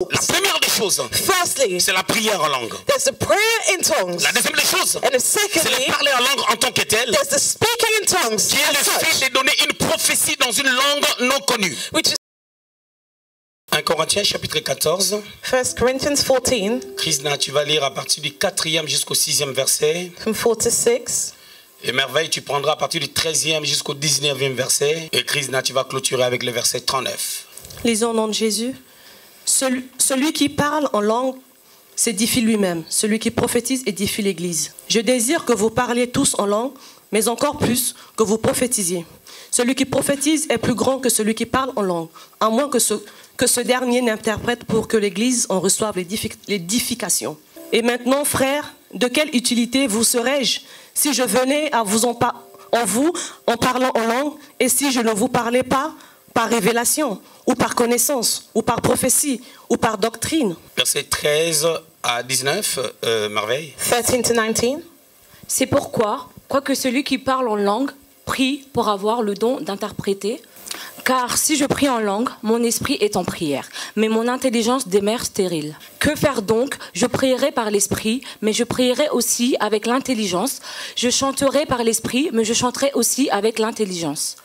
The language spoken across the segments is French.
La première des choses, Firstly, c'est la prière en langue. there's the prayer in tongues. La deuxième des choses, And then c'est secondly, le parler en langue en tant que tel, there's the speaking in tongues qui est le as such, fait de donner une prophétie dans une langue non connue. which is 1 Corinthiens chapitre 14. 1 Corinthians 14, Krishna, tu vas lire à partir du 4e jusqu'au 6e verset. from 4 to 6. Et Merveille, tu prendras à partir du 13e jusqu'au 19e verset. Et Krishna, tu vas clôturer avec le verset 39. Lisons au nom de Jésus. Celui qui parle en langue s'édifie lui-même. Celui qui prophétise édifie l'Église. Je désire que vous parliez tous en langue, mais encore plus que vous prophétisiez. Celui qui prophétise est plus grand que celui qui parle en langue, à moins que ce dernier n'interprète pour que l'Église en reçoive l'édification. Et maintenant, frères, de quelle utilité vous serais-je si je venais à vous en parlant en langue, et si je ne vous parlais pas par révélation, ou par connaissance, ou par prophétie, ou par doctrine? Verset 13 à 19, Merveille. 13 to 19. C'est pourquoi, quoique celui qui parle en langue prie pour avoir le don d'interpréter, car si je prie en langue, mon esprit est en prière, mais mon intelligence demeure stérile. Que faire donc? Je prierai par l'esprit, mais je prierai aussi avec l'intelligence. Je chanterai par l'esprit, mais je chanterai aussi avec l'intelligence.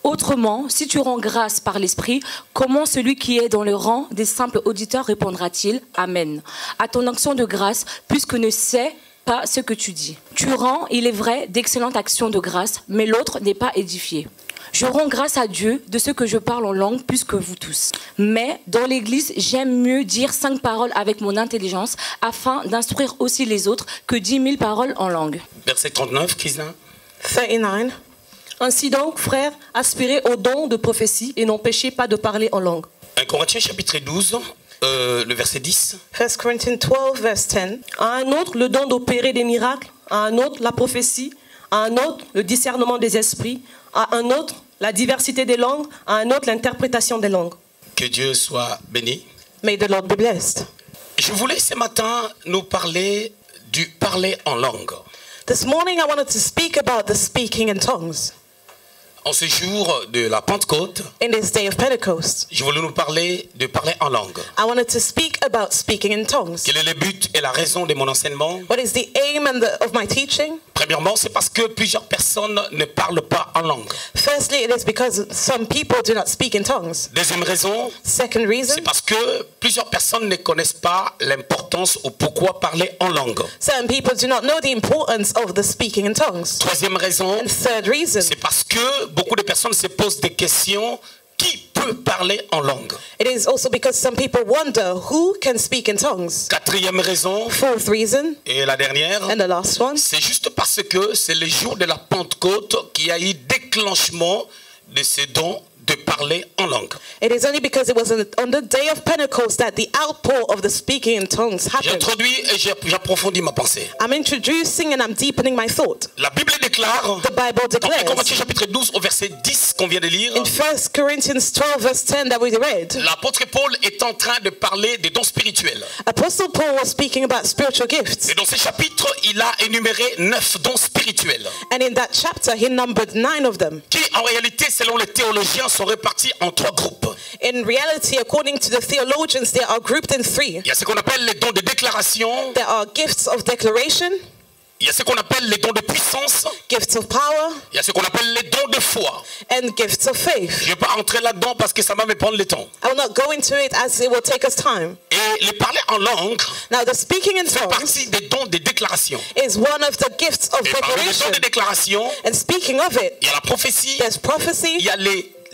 Autrement, si tu rends grâce par l'esprit, comment celui qui est dans le rang des simples auditeurs répondra-t-il « Amen » à ton action de grâce, puisque ne sait pas ce que tu dis. Tu rends, il est vrai, d'excellentes actions de grâce, mais l'autre n'est pas édifié. Je rends grâce à Dieu de ce que je parle en langue plus que vous tous. Mais dans l'Église, j'aime mieux dire 5 paroles avec mon intelligence afin d'instruire aussi les autres que 10 000 paroles en langue. Verset 39, Krishna. 39. Ainsi donc, frères, aspirez au don de prophétie et n'empêchez pas de parler en langue. 1 Corinthiens chapitre 12, le verset 10. 1 Corinthians 12, verse 10. À un autre, le don d'opérer des miracles. À un autre, la prophétie. À un autre, le discernement des esprits. À un autre, la diversité des langues. À un autre, l'interprétation des langues. Que Dieu soit béni. May the Lord be blessed. Je voulais ce matin nous parler du parler en langue. This morning I wanted to speak about the speaking in tongues. En ce jour de la Pentecôte, In this day of Pentecost, je voulais nous parler de parler en langue. I wanted to speak about speaking in tongues. Quel est le but et la raison de mon enseignement? What is the aim of my teaching? Premièrement, c'est parce que plusieurs personnes ne parlent pas en langue. Firstly, it is because some people do not speak in tongues. Deuxième raison, Second reason, c'est parce que plusieurs personnes ne connaissent pas l'importance ou pourquoi parler en langue. certain people do not know the importance of the speaking in tongues. Troisième raison, And third reason, c'est parce que beaucoup de personnes se posent des questions. Qui peut parler en langue? it is also because some people wonder who can speak in tongues. Quatrième raison, Fourth reason, et la dernière, and the last one, c'est juste parce que c'est le jour de la Pentecôte qu'il y a eu déclenchement de ce don de parler en langue. it is only because it was on the day of Pentecost that the outpour of the speaking in tongues happened. J'introduis et j'approfondis ma pensée. I'm introducing and I'm deepening my thought. La Bible déclare, The Bible dans 1 declares Corinthiens chapitre 12 au verset 10 qu'on vient de lire, in 1 Corinthians 12 verse 10 that we read, l'apôtre Paul est en train de parler des dons spirituels. Apostle Paul was speaking about spiritual gifts. Et dans ce chapitre, il a énuméré 9 dons spirituels And in that chapter, he numbered 9 of them. qui, en réalité, selon les théologiens, sont répartis en 3 groupes. In reality, according to the theologians, they are grouped in 3. Il y a ce qu'on appelle les dons de déclaration, There are gifts of declaration, il y a ce qu'on appelle les dons de puissance, gifts of power, il y a ce qu'on appelle les dons de foi. and gifts of faith. Je ne vais pas rentrer là-dedans parce que ça va me prendre le temps. I will not go into it as it will take us time. Et le parler en langue Now, the speaking in fait tongues partie des dons de déclaration. is one of the gifts of Et parmi les dons declaration. de déclaration, And speaking of it, il y a la prophétie, there's il prophecy, y a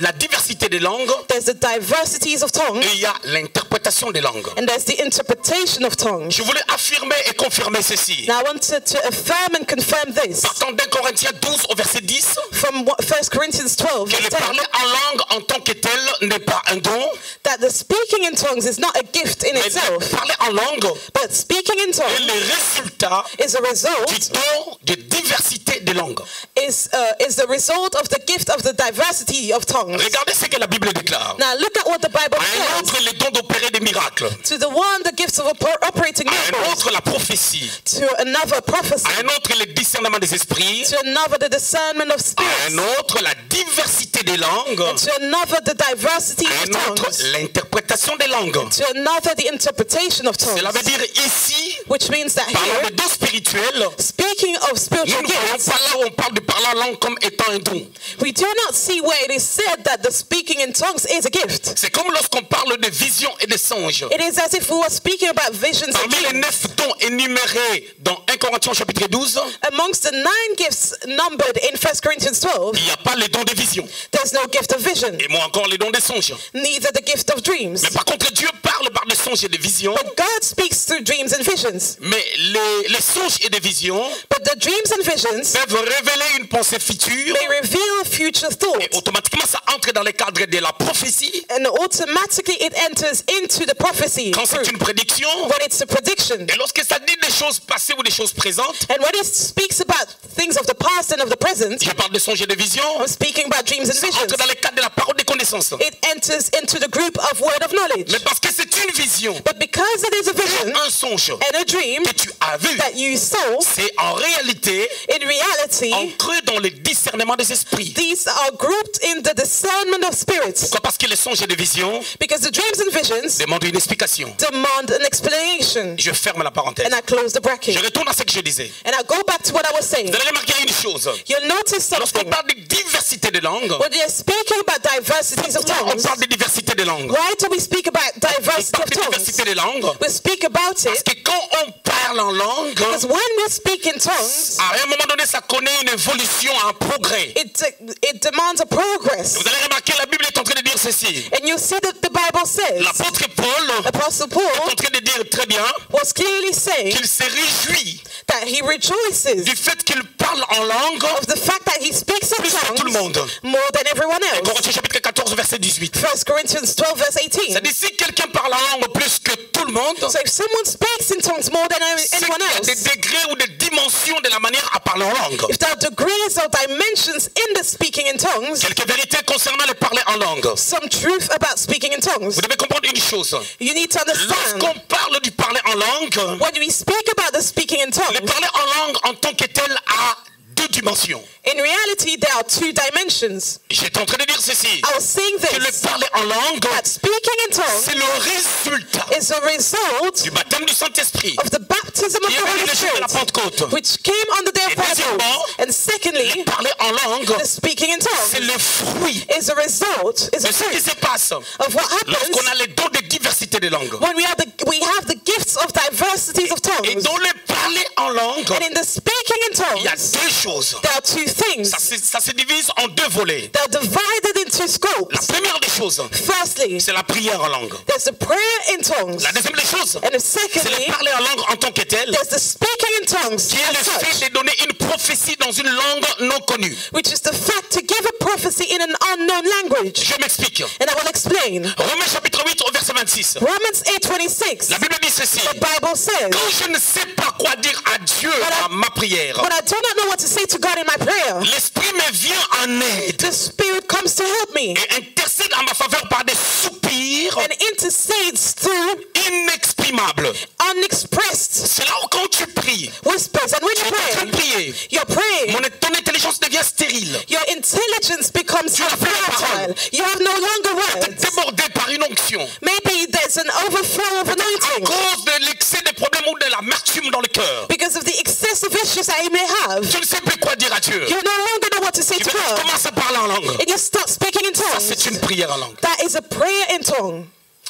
la diversité des langues there's the diversities of tongues, et il y a l'interprétation des langues. and there's the interpretation of tongues. Je voulais affirmer et confirmer ceci. Now, I wanted to affirm and confirm this Partant d'1 Corinthiens 12 au verset 10, from 1 Corinthians 12, que le verse 10, parler en langue en tant que tel n'est pas un don, that the speaking in tongues is not a gift in mais itself, parler en langue but speaking in est tongues le résultat is a du result don de diversité des langues. is the result of the gift of the diversity of tongues. Regardez ce que la Bible déclare. Now look at what the Bible À un autre, says. les dons d'opérer des miracles. To the one, the gifts of operating À un miracles. autre, la prophétie. To another, prophecy. À un autre, le discernement des esprits. To another, the discernment of À spirits. un autre, la diversité des langues. And to another, the diversity À of un autre, tongues. l'interprétation des langues. To another, the interpretation of tongues. Cela veut dire ici, Which means that parlant here, de dons spirituels, speaking of nous spiritual ne voyons gifts, pas là où on parle de parler en langue comme étant un don. we do not see where it is said that the speaking in tongues is a gift. C'est comme lorsqu'on parle de visions et de songes. It is as if we were speaking about visions and Parmi les dreams. 9 dons énumérés dans 1 Corinthiens chapitre 12, Amongst the 9 gifts numbered in 1 Corinthians 12, il n'y a pas les dons de vision. there's no gift of vision, Et moi encore les dons des songes. neither the gift of dreams. Mais par contre, Dieu parle par des songes et des visions. But God speaks through dreams and visions. Mais les songes et des visions But the dreams and visions peuvent révéler une pensée future. may reveal future Et thought. automatiquement, ça entre dans le cadre de la prophétie. And automatically it enters into the prophecy Quand c'est une prédiction. when it's a prediction. Et lorsque ça dit des choses passées ou des choses présentes, And when it speaks about things of the past and of the present, je parle de songes et de visions, I'm speaking about dreams and ça visions. entre dans le cadre de la parole des connaissances. It enters into the group of word of knowledge. Mais parce que c'est une vision, But because it is a vision un songe and a dream que tu as vu, that you saw, c'est en réalité in reality, ancré dans le discernement des esprits. these are grouped in the discernment of spirits. Pourquoi? Parce que les songes et les visions Because the dreams and visions demandent une explication. demand an explanation. Je ferme la parenthèse. And I close the bracket. Je retourne à ce que je disais. And I go back to what I was saying. Vous allez remarquer une chose. You'll notice Lorsqu'on something. parle de diversité de langues, When you're speaking about diversities of pourquoi on tongues, parle de diversité de langues? why do we speak about On diversity parle of de tongues? diversité de langues We speak about parce it que quand on parle en langue, because when we speak in tongues, à un moment donné, ça connaît une évolution, un progrès. it demands a progress. Vous allez remarquer, la Bible est en train de dire ceci. And you see that the Bible says, L'apôtre Paul Apostle est Paul en train de dire très bien was clearly saying qu'il se réjouit that he rejoices du fait qu'il parle en langue of the fact that he speaks in plus que tout le tongues monde. more than everyone else. Corinthiens chapitre 14 verset 18. 1 Corinthians 12 verse 18. C'est-à-dire si quelqu'un parle en langue plus que tout le monde, So if someone speaks in tongues more than c'est anyone qu'il y a des else, degrés ou des dimensions de la manière à parler en langue. if there are degrees or dimensions in the speaking in tongues, Quelques vérités concernant le parler en langue. some truth about speaking in tongues, Vous devez comprendre une chose. you need to understand Lorsqu'on parle du parler en langue, when we speak about the speaking in le tongues, parler en langue en tant que tel a deux dimensions. in reality there are 2 dimensions. J'étais en train de dire ceci. I was saying Que le this, parler en langue, that speaking in tongues c'est le résultat is a result du baptême du Saint-Esprit of the baptism of qui the est venu Holy le jour de la Spirit, Pentecôte. which came on the day of Et deuxièmement, Pentecost. And secondly, Parler en langue, the speaking in c'est tongues le fruit is a result, is de a ce qui fruit se passe of what lorsqu'on happens a les dons de diversité de langues. when we have the gifts of diversities of Et tongues. dans le parler en langue, And in the speaking in il y a tongues, deux choses. there are 2 things. Ça se divise en deux volets. They're divided into La scopes. première des choses, Firstly, c'est la prière en langue. there's the prayer in tongues. La deuxième des choses, And then c'est secondly, le parler en langue en tant que tel, there's the speaking in tongues qui est le as such, fait de donner une prophétie dans une langue non connue. which is the fact to give a prophecy in an unknown language. Je m'explique. And I will explain. Romains chapitre 8 au verset 26. Romans 8:26. La Bible dit ceci. The Bible says, Quand je ne sais pas quoi dire à Dieu dans ma prière, but I do not know what to say to God in my prayer. l'Esprit me vient en aide The Spirit comes to help me et intercède en ma faveur par des soupirs and intercedes through inexprimables. unexpressed C'est là où quand tu pries, whispers. And when tu you es en train de pray, prier, you're praying. ton intelligence devient stérile. Your intelligence becomes Tu as plus la parole. fertile. You have no longer words. Débordé par une onction. Maybe there's an overflow of À anointing cause de l'excès des problèmes ou de l'amertume dans le cœur. because of the excessive issues that you may have. Tu ne sais plus quoi dire à Dieu. You no longer know what to say Tu to God. commences à parler en langue. And you start speaking in Ça, c'est tongues. une prière en langue. That is a prayer in tongue.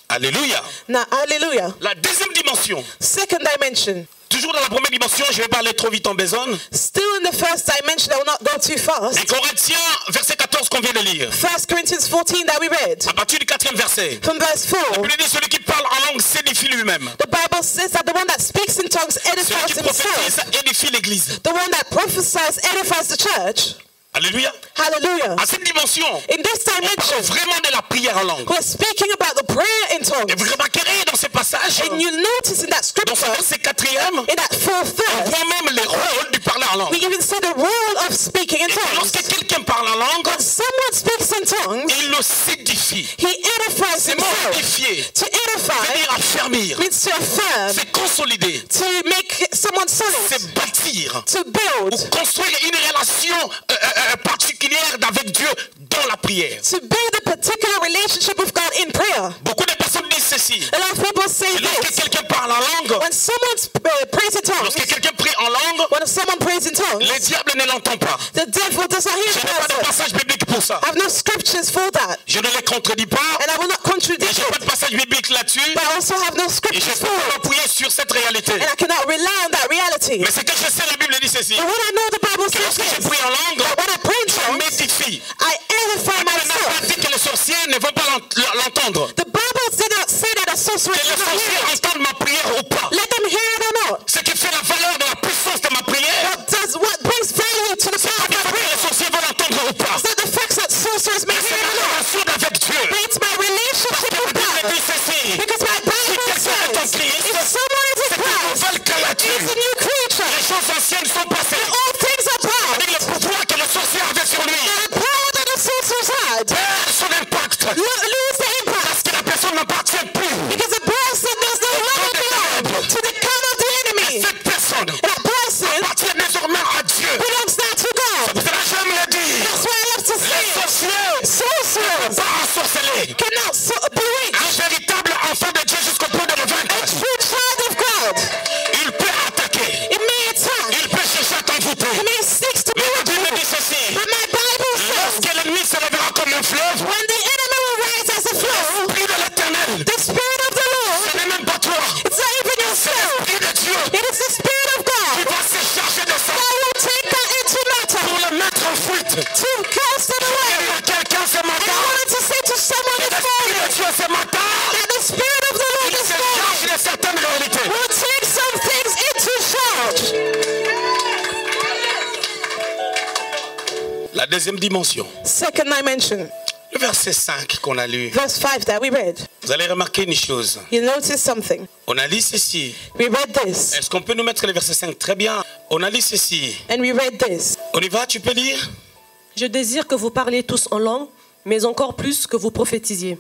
Alléluia. Now, hallelujah. La deuxième dimension. Second dimension. Toujours dans la première dimension, je vais pas aller trop vite en besogne. Still in the first dimension, I will not go too fast. Et Corinthiens, verset 14 qu'on vient de lire. 1 Corinthians 14 that we read. À partir du 4e verset. From verse 4. Il dit celui qui parle en langue s'édifie lui-même. The Bible says that the one that speaks in tongues Celui edifies qui prophétise himself. édifie l'église. The one that prophesies edifies the church. Alléluia. Hallelujah. À cette dimension, In this on parle dimension, vraiment de la prière en langue. we're speaking about the prayer in Et tongues. vous remarquerez dans ce passage, And And you notice in that Dans ce scripture, verset 4e, in that fourth on verse, voit même les rôles du parler en langue. we even see the role of speaking in Et tongues. lorsque quelqu'un parle en langue, When someone speaks in tongues, il le s'édifie. he edifies C'est mot himself. édifier, To edify c'est-à-dire affermir, means to affirm, c'est consolider, to make someone solid, c'est bâtir, to build, construire une relation particulière avec Dieu dans la prière. to build a particular relationship with God in prayer. Beaucoup de personnes disent ceci. A lot of people say Lorsque this. quelqu'un parle en langue, When someone prays in tongues, lorsque quelqu'un prie en langue, when someone prays in tongues, le diable ne l'entend pas. the devil does not hear Je the n'ai pas de person. passage biblique pour ça. I have no scriptures for that, Je ne les contredis pas. and I will not Et contradict je n'ai pas it, de passage biblique là-dessus. but I also have no Et je scriptures peux for pas it, m'appuyer sur cette réalité. and I cannot rely on that reality. Mais ce que je sais, la Bible dit ceci. But what I know the Bible Que says lorsque je is, prie en langue, that when I pray in je tongues, m'édifie. I edify Il n'a pas myself. dit que les sorciers ne vont pas l'entendre. The Bible did not say that a sorcerer Que les did not hear sorciers it. entendent ma prière ou pas. Let them hear it or not. Ce qui fait la valeur de la puissance de ma prière, What brings value to the power of my que prayer les sorciers vont l'entendre ou pas. is not the fact that sorcerers may C'est hear ma it or not. relation avec Dieu. But it's my relationship La with Bible God. dit ceci. Because my Bible quelqu'un est en says, Christ, if someone is in C'est une Christ, nouvelle créature. he's a new creature. Les choses anciennes sont passées. All things are past. Avec le pouvoir que le sorcier avait sur lui, The power that the sorcerers had, perd son impact. lose the impact. Parce que la personne n'appartient plus. Because the person does not longer belong to the camp of the enemy. Cette personne That person appartient désormais à Dieu. belongs now to God. C'est pour cela que j'aime le dire. That's why I love to Les say it. sorciers Sorcerers pas ensorcelés. cannot bewitch Un véritable enfant de Dieu jusqu'au point de le a vaincre. true child of God. Il peut attaquer. It may attack. Il peut chercher à t'envoûter. It may seek to Mais la bewitch Bible you. dit ceci. But my Bible says, Lorsque l'ennemi se lèvera comme un fleuve, when the enemy will rise as a flow, l'esprit de l'éternel, the Spirit of the Lord, ce n'est même pas toi, it's not even yourself. l'esprit de Dieu, It is the Spirit of qui God va se charger de ça that will take that into matter pour le mettre en fuite. to cast it away. Il y a quelqu'un ce And I matin, wanted to say to someone this l'esprit morning de Dieu ce matin, that the Spirit of the Lord il this se charge morning de certaines réalités. will take some things into charge. La deuxième dimension, Second dimension, le verset 5 qu'on a lu, verse 5 that we read. vous allez remarquer une chose. You notice something. On a lu ceci. We read this Est-ce qu'on peut nous mettre le verset 5? Très bien. On a lu ceci. and we read this. On y va, tu peux lire? Je désire que vous parliez tous en langue, mais encore plus que vous prophétisiez.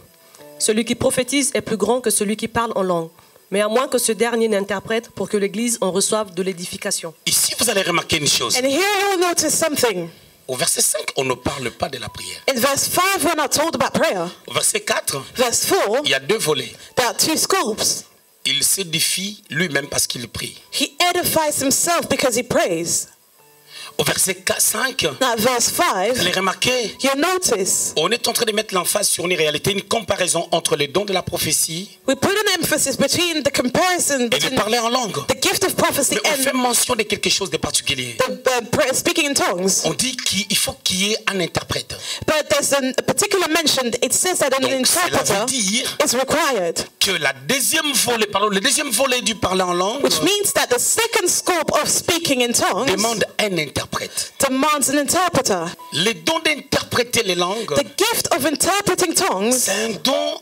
Celui qui prophétise est plus grand que celui qui parle en langue, mais à moins que ce dernier n'interprète pour que l'Église en reçoive de l'édification. Ici, vous allez remarquer une chose. And here you'll notice something. Au verset 5, on ne parle pas de la prière. In verse 5, we're not told about prayer. Au verset 4, Verse 4, il y a deux volets. there are two scopes. Il s'édifie lui-même parce qu'il prie. He edifies himself because he prays. Au verset 5, Now, verse 5, vous allez remarquer, you'll notice on est en train de mettre l'emphase sur une réalité, une comparaison entre les dons de la prophétie we put an emphasis between the comparison et de between parler en langue. the gift of prophecy Mais on fait and mention de quelque chose de particulier. the speaking in tongues. On dit qu'il faut qu'il y ait un interprète. But there's a particular mention, it says that an Donc cela interpreter veut dire is required, que le deuxième volet du parler en langue which means that the second scope of speaking in tongues demande un interprète. demands an interpreter. Les dons d'interpréter les langues, The gift of interpreting tongues, c'est un don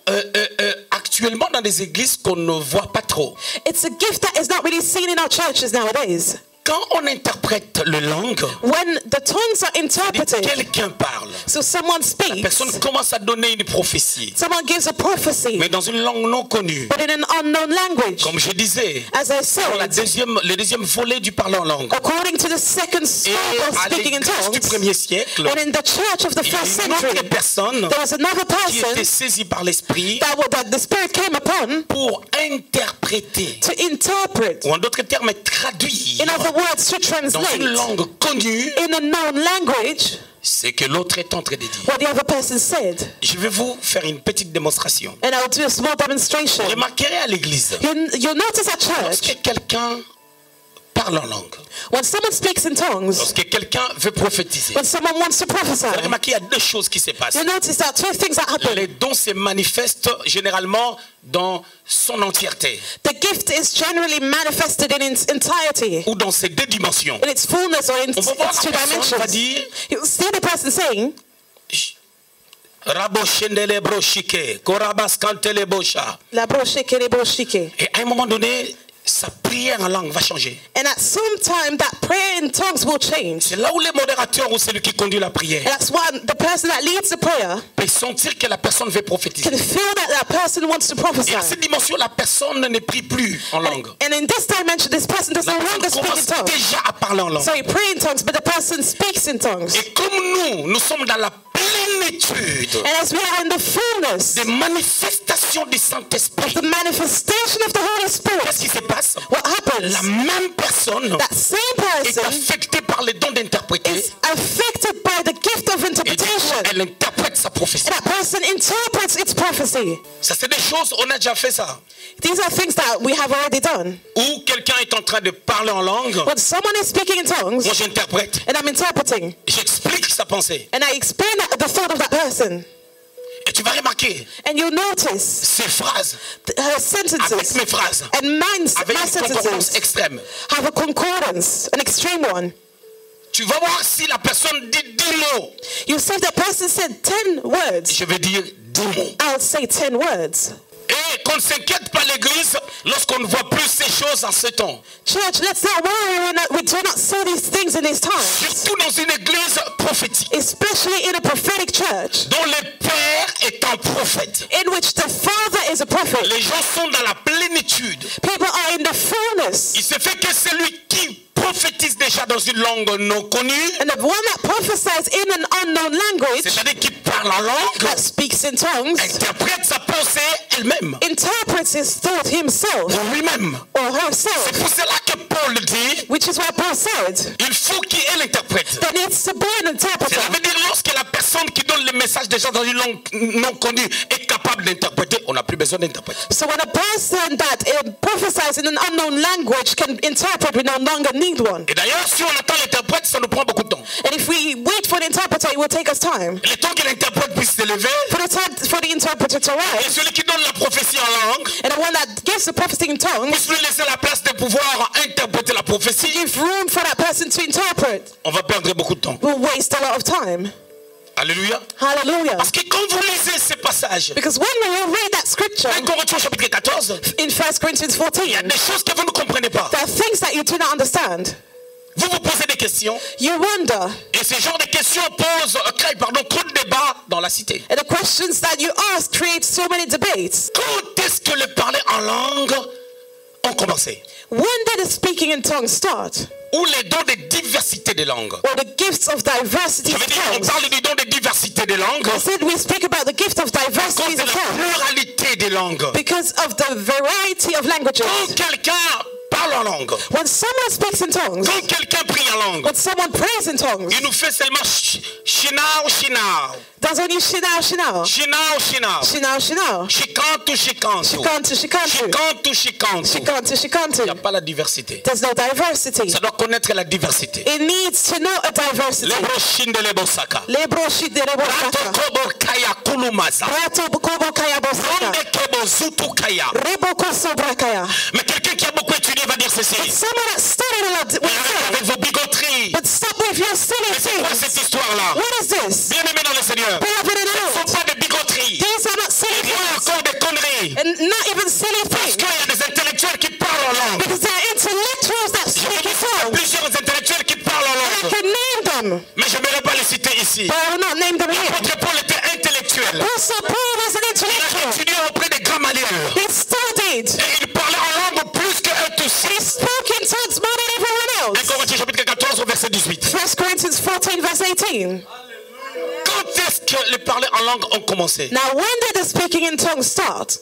actuellement dans des églises qu'on ne voit pas trop. it's a gift that is not really seen in our churches nowadays. Quand on interprète les langues, When the tongues are interpreted, quelqu'un parle. so someone La personne speaks, commence à donner une prophétie, someone gives a prophecy, mais dans une langue non connue. but in an unknown language. Comme je disais, As I dans said, le deuxième volet du parler en langue. according to the second Et scope of à speaking in l'église du tongues, premier siècle, and in the church of the il y a first une autre century, personne there was another qui était person saisie par l'esprit that the Spirit came upon pour interpréter, to interpret. ou en d'autres termes, traduire In other words, to dans une translate langue connue in a known language ce que l'autre est en train de dire. what the other person said. Je vais vous faire une petite démonstration. And I'll do a small demonstration. Vous remarquerez à l'église, You'll notice at church, lorsque quelqu'un parle en langue, when someone speaks in tongues, lorsque quelqu'un veut prophétiser, when someone wants to vous prophesy, allez remarquer qu'il y a deux choses qui se passent. you'll notice that two things that Les happen. dons se manifestent généralement dans son entièreté, The gift is generally manifested in its entirety, ou dans ses deux dimensions. in its fullness or in On its va voir two la personne va dimensions. dire, You'll see the person saying, Raboshendele broshike, korabaskantele bosha. La broshike, le broshike. Et à un moment donné, sa prière en langue va changer. And at some time, that prayer in tongues will change. C'est là où les modérateurs ou celui qui conduit la prière And that's why the person that leads the prayer peut sentir que la personne veut prophétiser. can feel that that person wants to prophesy. Et à cette dimension, la personne ne prie plus en langue. And in this dimension, this person does La no personne longer speak in commence tongues. déjà à parler en langue. So he pray in tongues, but the person speaks in tongues. Et comme nous sommes dans la plénitude And as we are in the fullness des manifestations du Saint-Esprit, of the manifestation of the Holy qu'est-ce Spirit, qui se passe? what happens? La même personne That same est person affectée par les dons d'interpréter. is affected by the gift of Et du coup, interpretation. elle interprète sa prophétie. And that person interprets its prophecy. Ça, c'est des choses, on a déjà fait ça. These are things that we have already done. Où quelqu'un est en train de parler en langue, When someone is speaking in tongues, moi j'interprète, and I'm interpreting, j'explique sa pensée. and I explain the thought of that person, Et tu vas remarquer and you'll notice ces phrases her avec sentences mes phrases, and mine, avec my une concordance sentences extrême. have a concordance, an extreme one. Tu vas voir si la personne dit 10 mots. You see, if the person said 10 words, Je vais dire 10 mots. I'll say 10 words. Et qu'on ne s'inquiète pas l'église lorsqu'on ne voit plus ces choses en ce temps. Church, let's not worry when we do not see these things in these times, Surtout dans une église prophétique, especially in a prophetic church dont le Père est un prophète. in which the Father is a prophet. Les gens sont dans la plénitude. People are in the fullness. Il se fait que celui qui prophétise déjà dans une langue non connue, And the one that prophesies in an unknown language, c'est-à-dire qui parle en langue, that speaks in tongues, interprète sa pensée elle-même, interprets his thought himself pour lui-même. or C'est herself, pour cela que Paul dit, which is why Paul said il faut qu'il ait l'interprète. there needs to be an interpreter. Cela veut dire lorsque la personne qui donne le message déjà dans une langue non connue est capable d'interpréter, on n'a plus besoin d'interprète. So when a person that prophesies in an unknown language can interpret, we no longer need one. Et d'ailleurs, si on attend l'interprète, ça nous prend beaucoup de temps. And if we wait for an interpreter, it will take us time. Le temps que l'interprète puisse s'élever, For the interpreter to et arrive, celui qui donne la prophétie en langue and the one that gives the prophecy in tongues, puisse lui laisser la place de pouvoir interpréter la prophétie, give room for that person to interpret, on va perdre beaucoup de temps. we'll waste a lot of time. Alléluia. Hallelujah. Parce que quand vous lisez ces passages, Because when we read that scripture 1 Corinthiens chapitre 14, in 1 Corinthians il y a 14, des choses que vous ne comprenez pas. there are things that you do not understand. Vous vous posez des questions, You wonder, et ce genre de questions créent trop de débats dans la cité. and the questions that you ask create so many debates. Quand est-ce que le parler en langue ont commencé? When did the speaking in tongues start? Ou les dons de diversité des langues? Or the gifts of diversity Ça of veut dire qu'on tongues? parle du don de diversité des langues I said we speak about the gift of à cause diversity de of la tongues pluralité des langues. because of the variety of languages. Quand quelqu'un parle en langue, When someone speaks in tongues, quand quelqu'un prie en langue, when someone prays in tongues, il nous fait seulement shinao, shinao, does only shinao, shinao, shinao, shinao, shinao, shinao, shikantu, shikantu, shikantu, shikantu, shikantu, shikantu. shikantu, Il shikantu. n'y a pas la diversité. There's no diversity. Ça doit connaître la diversité. It needs to know a diversity. Lebro shinde lebo saka. Lebro shide lebo Rato saka. kobo kaya kulumaza. Rato bukobo kaya bosaka. Ronde kebo zutu kaya. Rebo koso brakaya. Mais quelqu'un qui a beaucoup étudié va dire ceci. Someone that studied a lot will Avec say, vos bigoteries. but stop with your silly Mais c'est quoi things. cette histoire-là? What is this? Bien aimé dans le Seigneur. Beloved in the Ce ne Lord, sont pas des bigoteries. these are not silly Il y a things. encore des conneries. And not even silly Parce things. qu'il y a des intellectuels qui parlent en langue. Because there are intellectuals that Il y speak in a tongues. plusieurs intellectuels qui parlent en I langue. can name them, Mais je n'aimerais pas les citer ici. but I will not name them here. L'apôtre Paul était intellectuel. Also, Paul was an Il a intellectual. étudié auprès des Gamaliels. He studied. Et il parlait en langue plus qu'eux tous. He spoke in tongues more than everyone 1 else. Corinthiens chapitre 14 au verset 18. 1 Corinthians 14 verse 18. Quand est-ce que les parler en langue ont commencé? Now, when did the speaking in tongues start?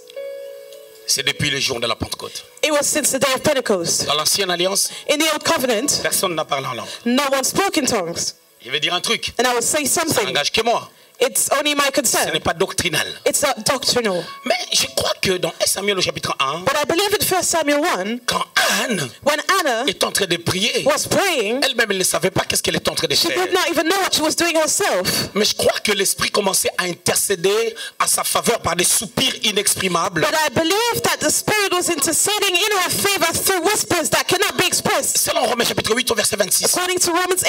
C'est depuis le jour de la Pentecôte. It was since the day of Pentecost. Dans l'ancienne alliance, In the Old Covenant, personne n'a parlé en langue. no one spoke in tongues. Je vais dire un truc. And I will say Ça something. n'engage que moi. It's only my Ce concern. n'est pas doctrinal. It's not doctrinal. Mais je crois que dans 1 Samuel au chapitre 1, But I believe in 1 Samuel 1, quand Anne when Anna est en train de prier, was praying, elle-même elle ne savait pas qu'est-ce qu'elle était en train de she faire. did not even know what she was doing herself. Mais je crois que l'Esprit commençait à intercéder à sa faveur par des soupirs inexprimables. But I believe that the Spirit was interceding in her favor through whispers that cannot be expressed. Selon Romains chapitre 8 au verset 26. According to Romans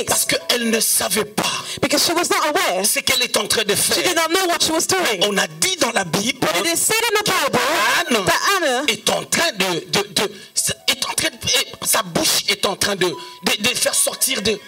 Parce 8:26. qu'elle ne savait pas Because she was not aware. ce qu'elle est en train de She did faire. not know what she was doing. On a dit dans la Bible, But it is said in the Bible Anne that Anna est en train sa bouche est en train de faire sortir de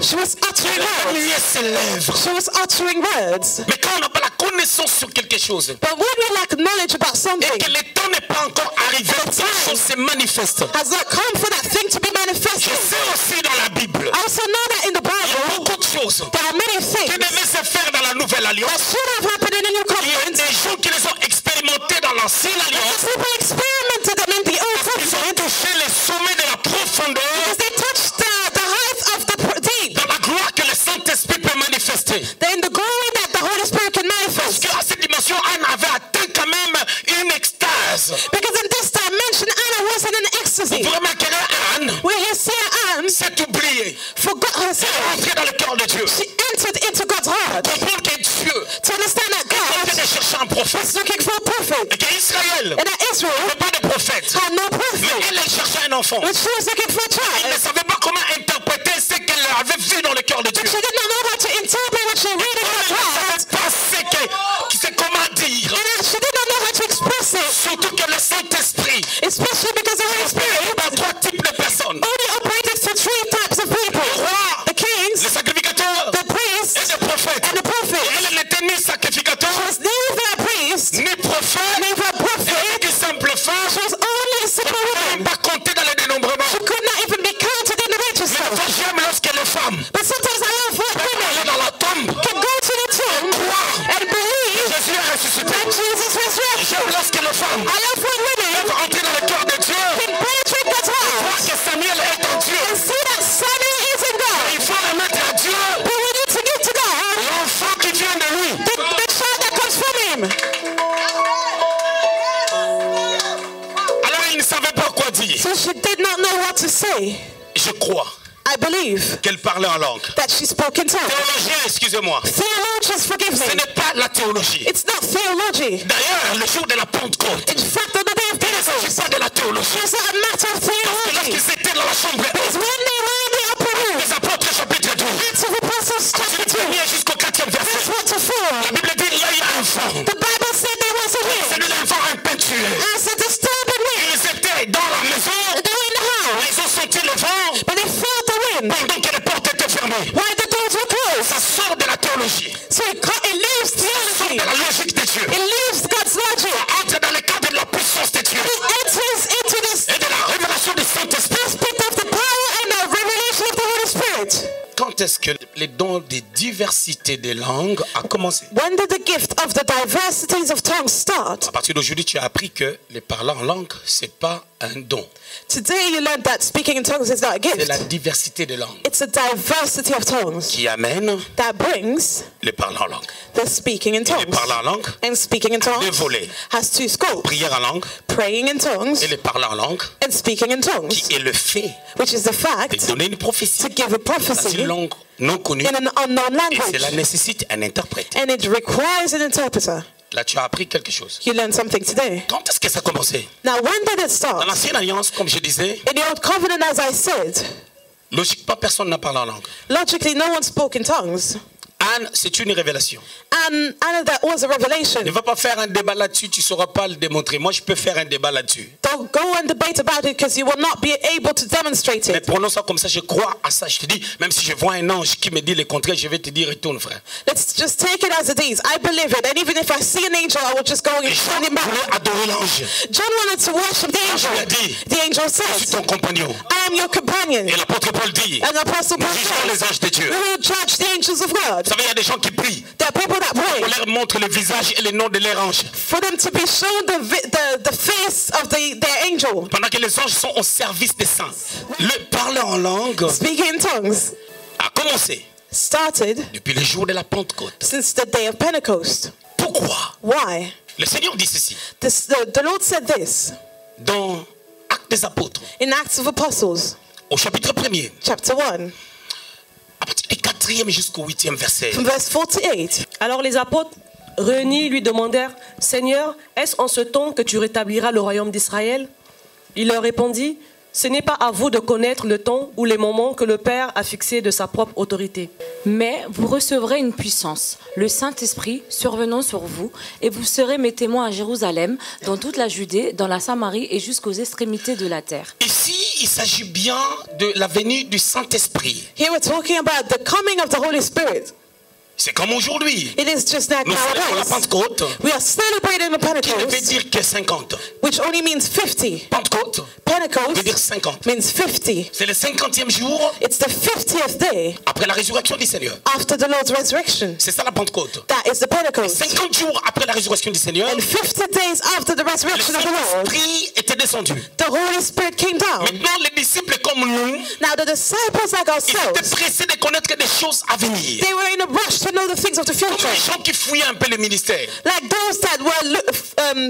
she was uttering words. remuer ses lèvres. She was uttering words. Mais quand on n'a pas la connaissance sur quelque chose But when we lack knowledge about et something que le temps n'est pas encore arrivé pour que cette chose se manifeste. has not come for that thing to be Je manifested. sais aussi dans la Bible, I also know that in the il y a Bible beaucoup de choses there are many qui things devaient se faire dans la nouvelle that alliance. should have happened in the new Il y a covenant. des gens qui les ont expérimentés dans l'ancienne alliance. People experimented them in the old Ils ont covenant touché les sommets de la profondeur because they touched the height of the deep. dans la gloire que le Saint-Esprit peut manifester. Then the glory that the Holy Spirit can Parce manifest. qu'à cette dimension, Anne avait atteint quand même une extase. Because in this dimension, Anna was in an ecstasy. Vous remarquerez, Anne Where you see Anne s'est oubliée. forgot Elle est herself. entrée dans le cœur de Dieu. She entered into God's heart Comprendre que Dieu to understand that est en train God de chercher un prophète. was looking for a prophet. Et qu'Israël And that Israel n'avait pas de prophète. had no Mais prophet. elle cherchait un enfant. But she was looking for a Elle ne child. savait pas comment interpréter ce qu'elle avait vu dans le cœur de Dieu. She did not know how to interpret what she read in God's Elle ne heart. savait pas c'est comment dire. And she did not know how to express it. Surtout que le Saint-Esprit Especially because the Holy Spirit par trois types de personnes. only operated for three types of people. The kings, Les sacrificateurs the et priests, les prophètes. and the Et prophets. elle n'était ni sacrificateur, She was neither a priest, ni prophète, neither a ni prophet. que simple femme. She was only a simple Elle woman. n'est pas comptée dans le dénombrement. She could not even be counted in the Mais register. parfois j'aime lorsque les femmes But sometimes I love what peuvent aller women dans la tombe. can go to the tomb and believe Jésus est ressuscité. that Jesus resurrected. J'aime lorsque les femmes I love when women peuvent entrer dans le cœur de Dieu. can penetrate God's Voir heart que Samuel est en Dieu. and see that Samuel is in God. Il faut remettre à Dieu But we need to give to God l'enfant qui vient de lui. the child that comes from him. Alors il ne savait pas quoi dire. So she did not know what to say. Je crois I believe qu'elle parlait en langue. that she spoke in tongues. Théologien, excusez-moi. Theologians, forgive Ce me. n'est pas la théologie. It's not theology. D'ailleurs, le jour de la Pentecôte, In fact, on the day of il ne s'agit Pentecost, pas de la théologie. it's not a matter of Parce que theology. lorsqu'ils étaient dans la chambre It's when they were in the upper room. les apôtres chapitre 12, Acts of Apostles chapter du 2, premier jusqu'au 4e verset, verse 1 to 4. la Bible dit il y a eu un vent. The Bible said there was a wind. C'est un vent impétueux. As a disturbing wind. Ils étaient dans la maison, They were in the house, ils ont senti le vent but they felt the wind pendant que les portes étaient fermées. while the doors were closed. Ça sort de la théologie, So it leaves theology. de la logique de Dieu. It leaves God's logic. Entre dans le cadre de la puissance de Dieu It enters into this et de la révélation du Saint-Esprit. aspect of the power and the revelation of the Holy Spirit. Quand est-ce que les dons de diversité des langues a commencé? When did the gift of the diversities of tongues start? À partir d'aujourd'hui, tu as appris que les parlants en langue, c'est pas un don. Today you learned that speaking in tongues is not a C'est gift. la diversité des langues It's a diversity of tongues qui amène that brings les parlants en langue. the speaking in Les tongues. parlants en langue, And speaking in deux tongues volets. has two scopes. Prière en langue Praying in tongues et les parlants en langue, and speaking in tongues, qui est le fait which is the de fact donner une prophétie to give a dans prophecy une langue non connue in an unknown et cela language. nécessite un interprète. And it requires an interpreter. Là, tu as appris quelque chose. You learned something today. Quand est-ce que ça a commencé? Now, when did it Dans start? l'ancienne alliance, comme je disais, In the Old Covenant, as I said, logiquement, personne n'a parlé en langue. logically, no one spoke in tongues. Anne, c'est une révélation. And that was a revelation. Ne va pas faire un débat là-dessus, tu ne sauras pas le démontrer. Moi, je peux faire un débat là-dessus. Don't go and debate about it because you will not be able to demonstrate Mais it. prenons ça comme ça, je crois à ça. Je te dis, même si je vois un ange qui me dit le contraire, je vais te dire, retourne, frère. Let's just take it as it is. I believe it. And even if I see an angel, I will just go and Et stand Jean him back. voulait adorer l'ange. John wanted to worship the L'ange lui a angel. dit, The angel je suis says, ton compagnon. I am your companion. Et l'apôtre Paul dit, And the Apostle nous Paul jugerons les says, anges de Dieu. we will judge the angels of God. Vous savez, il y a des gens qui prient. There are people that On pray leur montre le visage et le nom de leur ange. for them to be shown the face of their angel. Pendant que les anges sont au service des saints. Le parler en langue Speaking in tongues a commencé started depuis le jour de la Pentecôte. since the day of Pentecost. Pourquoi? Why? Le Seigneur dit ceci. The Lord said this Dans Actes Actes des Apôtres, In Acts of Apostles, au chapitre 1er, chapter 1, à partir du 4e jusqu'au 8e verset. from verse 48. Alors les apôtres réunis lui demandèrent, « Seigneur, est-ce en ce temps que tu rétabliras le royaume d'Israël ?» Il leur répondit, « Ce n'est pas à vous de connaître le temps ou les moments que le Père a fixés de sa propre autorité. Mais vous recevrez une puissance, le Saint-Esprit survenant sur vous, et vous serez mes témoins à Jérusalem, dans toute la Judée, dans la Samarie et jusqu'aux extrémités de la terre. » Ici, il s'agit bien de la venue du Saint-Esprit. Here we're talking about the coming of the Holy Spirit. C'est comme aujourd'hui. It is just like Nous célébrons la nowadays. Pentecôte, We are celebrating the qui ne veut Pentecost, dire que 50. which only means 50. Pentecôte veut dire Pentecost 50. means 50. C'est le 50e jour It's the 50th day après la résurrection du Seigneur. after the Lord's resurrection. C'est ça la Pentecôte. That is the Pentecost. 50 jours après la résurrection du Seigneur, And 50 days after the le resurrection of the Lord, Saint-Esprit était descendu. the Holy Spirit came down. Maintenant, les disciples comme nous, Now the disciples like ils étaient ourselves, pressés de connaître des choses à venir. they were in a rush to know the things of the Comme future. les gens qui fouillaient un peu le ministère. Like those that were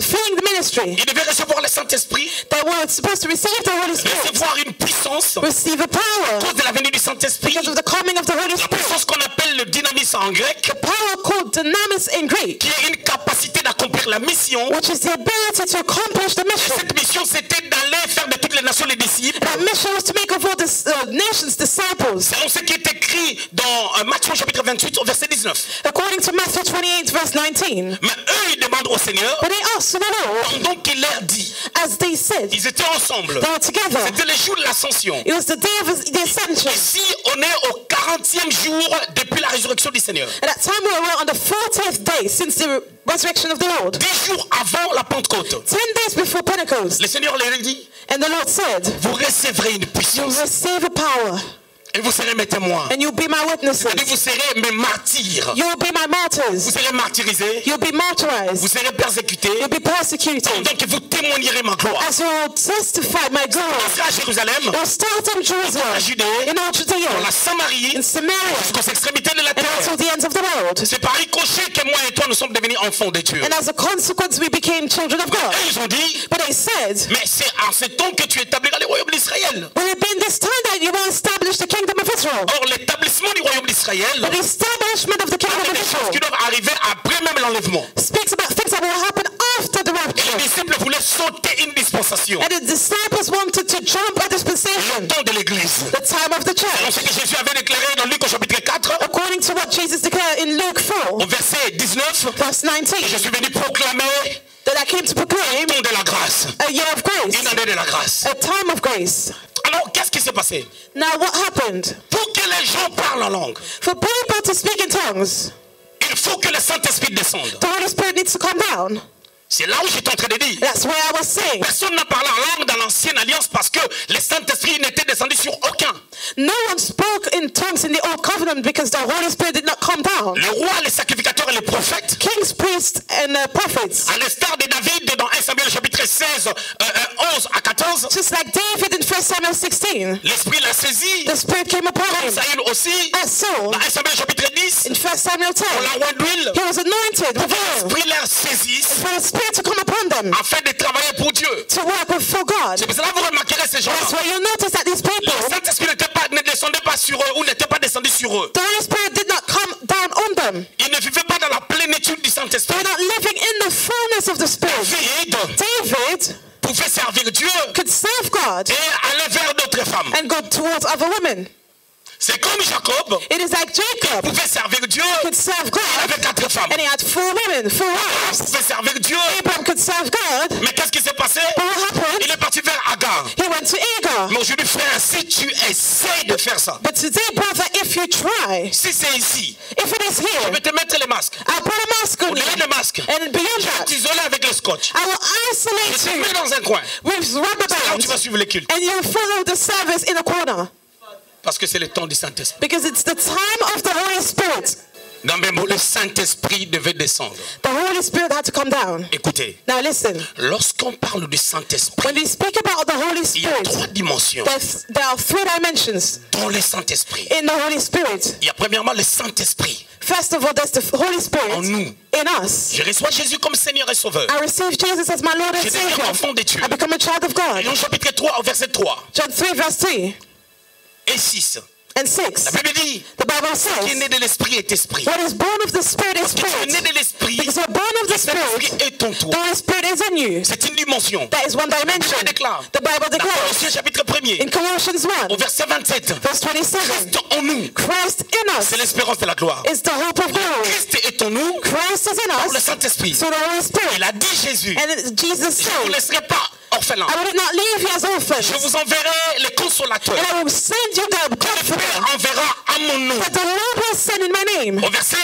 filling the ministry. Ils devaient recevoir le Saint-Esprit, They were supposed to receive the Holy Spirit. recevoir une puissance à Receive a power cause de la venue du Saint-Esprit. because of the coming of the Holy La Spirit. puissance qu'on appelle le dynamisme en grec, Power called dynamis in Greek, qui est une capacité d'accomplir la mission. which is the ability to accomplish the mission. Cette mission, c'était d'aller faire de toutes les nations les disciples. That mission was to make of all the nations disciples. C'est ce qui est écrit dans Matthieu chapitre 28 au verset 19. According to Matthew 28 verse 19. Mais eux, ils demandent au Seigneur, But they asked the Lord, pendant qu'il leur dit, as they said, ils étaient ensemble. they were together. C'était le jour de l'ascension. It was the day of the ascension. Ici, on est au 40e jour depuis la résurrection du Seigneur. At that time we were on the 40th day since the resurrection of the Lord. 10 jours avant la Pentecôte. 10 days before Pentecost. Le Seigneur leur dit, And the Lord said, vous recevrez une you'll puissance receive a power et vous serez mes témoins. and you'll be my Et witnesses. vous serez mes martyrs. You'll be my Vous martyrs. serez martyrisés. You'll be Vous martyrized. serez persécutés. You'll be persecuted. Pendant que vous témoignerez ma gloire. As you'll testify my glory. C'est à Jérusalem, You'll start in en Jerusalem, Judée, in all dans Judea, la Samarie, in Samaria, jusqu'aux extrémités de la and terre. until the ends of the world. C'est par ricochet que moi et toi nous sommes devenus enfants de Dieu. And as a consequence, we became children of God. Eux, ils ont dit, But they said, mais c'est en ce temps que tu établiras le royaume d'Israël. will it be in this time that you will establish the kingdom of Israel? Or, l'établissement du royaume d'Israël, The establishment of the kingdom c'est of des choses qui Israel doivent arriver après même l'enlèvement. speaks about things that will happen after the Et rapture. les disciples voulaient sauter une dispensation. And the disciples wanted to jump at dispensation, Le temps de l'église. the time of the C'est church. ce que Jésus avait déclaré dans Luc au chapitre 4, According to what Jesus declared in Luke 4, au verset 19. verse 19, Je suis venu proclamer that I came to proclaim le temps de la grâce. a year of grace, Une année de la grâce. a time of grace. Alors, qu'est-ce qui s'est passé? Now what happened? Pour que les gens parlent en langue, For people to speak in tongues, il faut que le Saint-Esprit descende. the Holy Spirit needs to come down. C'est là où j'étais en train de dire. That's where I was saying. Personne n'a parlé en langue dans l'ancienne alliance parce que le Saint-Esprit n'était descendu sur aucun. No one spoke in tongues in the Old Covenant because the Holy Spirit did not come down. Le roi, les sacrificateurs et les prophètes, Kings, priests, and prophets. à l'instar de David dans 1 Samuel chapitre 16, 11 à 14, Just like David in 1 Samuel 16, l'Esprit l'a saisi. the Spirit came upon him. Saül aussi, As Saul, dans 1 Samuel chapitre 10, in 1 Samuel 10, on l'a oint d'huile. he was anointed with oil L'Esprit l'a saisi for the Spirit to come upon them afin de travailler pour Dieu. to work with for God. C'est pour cela que vous remarquerez ces That's gens-là. why you notice that these people, Le Saint-Esprit ne descendait pas sur eux ou n'était pas descendu sur eux. the Holy Spirit did not come down on them. Ils ne vivaient pas dans la plénitude du Saint-Esprit. They're not living in the fullness of the Spirit. David David pouvait servir Dieu could serve God et aller vers d'autres femmes. and go towards other women. C'est comme Jacob It is like Jacob pouvait servir Dieu could serve God avec 4 femmes. and he had 4 women, 4 Il wives. pouvait servir Dieu. Abraham could serve God. Mais qu'est-ce qui s'est passé? But what happened? Il est parti vers Agar. He went to Agar. Mais aujourd'hui, frère, si tu essaies de faire ça, But today, brother, if you try, si c'est ici, if it is je here, vais te mettre les masques. I'll put a mask on you. Au-delà des masques, And beyond je vais that, t'isoler avec le scotch. I will Je isolate te you mets dans un coin. with rubber Là où tu vas bands. suivre les cultes. And you'll follow the service in a corner. Parce que c'est le temps du Saint-Esprit. Because it's the time of the Holy Spirit. Dans mes mots, le Saint-Esprit devait descendre. The Holy Spirit had to come down. Écoutez, Now listen, lorsqu'on parle du Saint-Esprit, when we speak about the Holy il y a 3 Spirit, dimensions there are 3 dimensions dans le Saint-Esprit. in the Holy Spirit. Il y a premièrement le Saint-Esprit First of all, there's the Holy Spirit en nous. in us. Je reçois Jésus comme Seigneur et Sauveur. I receive Jesus as my Lord and Je deviens Savior. enfant de Dieu. I become a child of Et God. au chapitre 3 au verset 3 John 3 verse 3 et 6. and 6. La Bible dit, The Bible qui est says, né de l'esprit est esprit. what is born of the Spirit is Tu es né spirit. de l'esprit, Because you're born of the l'esprit Spirit, est en toi. the Holy Spirit is in you. C'est une dimension. That is one dimension. Bible déclare. The Bible Dans declares Colossiens chapitre 1er, in Colossians au 1 verset 27, verse 27, Christ en nous, Christ in c'est us l'espérance de la gloire. is the hope of glory. Christ est en nous Christ is in par le us Saint-Esprit. through the Holy Il Spirit. a dit Jésus, And Jesus je ne vous said, laisserai pas orphelins. I will not leave you as Je orphans, vous enverrai les consolateurs. and I will send you the Le Comforter Père enverra à mon nom. that the Lord will send in my name. Au verset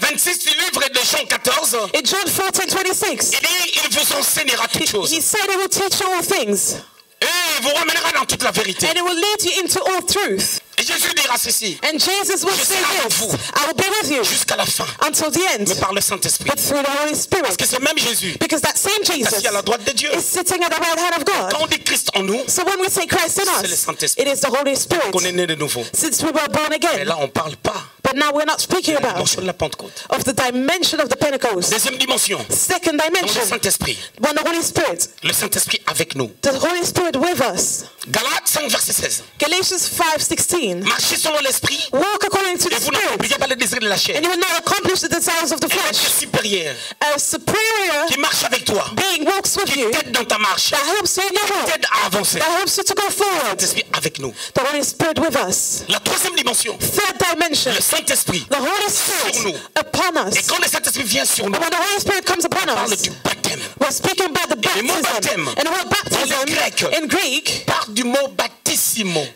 26 du livre de Jean 14, In John 14:26, il dit, il vous enseignera toutes choses. he said he will teach you all things, Et il vous ramènera dans toute la vérité. and it will lead you into all truth. Et Jésus dira ceci, And Jesus will Je say serai avec this, vous. I will be with you jusqu'à la fin, until the end, mais par le Saint-Esprit. but through the Holy Parce Spirit. que c'est même Jésus Because that same qui est Jesus assis à la droite de Dieu. is sitting at the right hand of Quand God. on dit Christ en nous, So when we say Christ in c'est le us, Saint-Esprit. it is the Holy Spirit. qu'on est né de nouveau. Since we were born Et again. là, on ne parle pas But now we're not speaking de la about dimension de la Pentecôte. of the dimension of the Pentecost. Deuxième dimension, Second dans le dimension, Saint-Esprit. when the Holy Spirit, Le Saint-Esprit avec nous. the Holy Spirit with us. Galates 5, verset 16. Galatians 5:16. Marchez selon l'Esprit Walk according to et the vous n'accomplissez Spirit, pas les désirs de la chair. and you will not accomplish the desires of the Et l'être flesh. supérieur A superior qui marche avec toi, being walks with qui you, t'aide dans ta marche, that helps you in your walk, t'aide à avancer. that helps you to go forward. L'Esprit avec nous. The Holy Spirit with us. La troisième dimension, Third dimension, le Saint-Esprit. the Holy Sur nous. Spirit upon Et us. quand le Saint-Esprit vient sur nous, And when the Holy Spirit comes upon on parle us, du baptême. we're speaking about the le mot baptism. baptême, And the word dans le grec, baptism in Greek Part du mot baptissimo,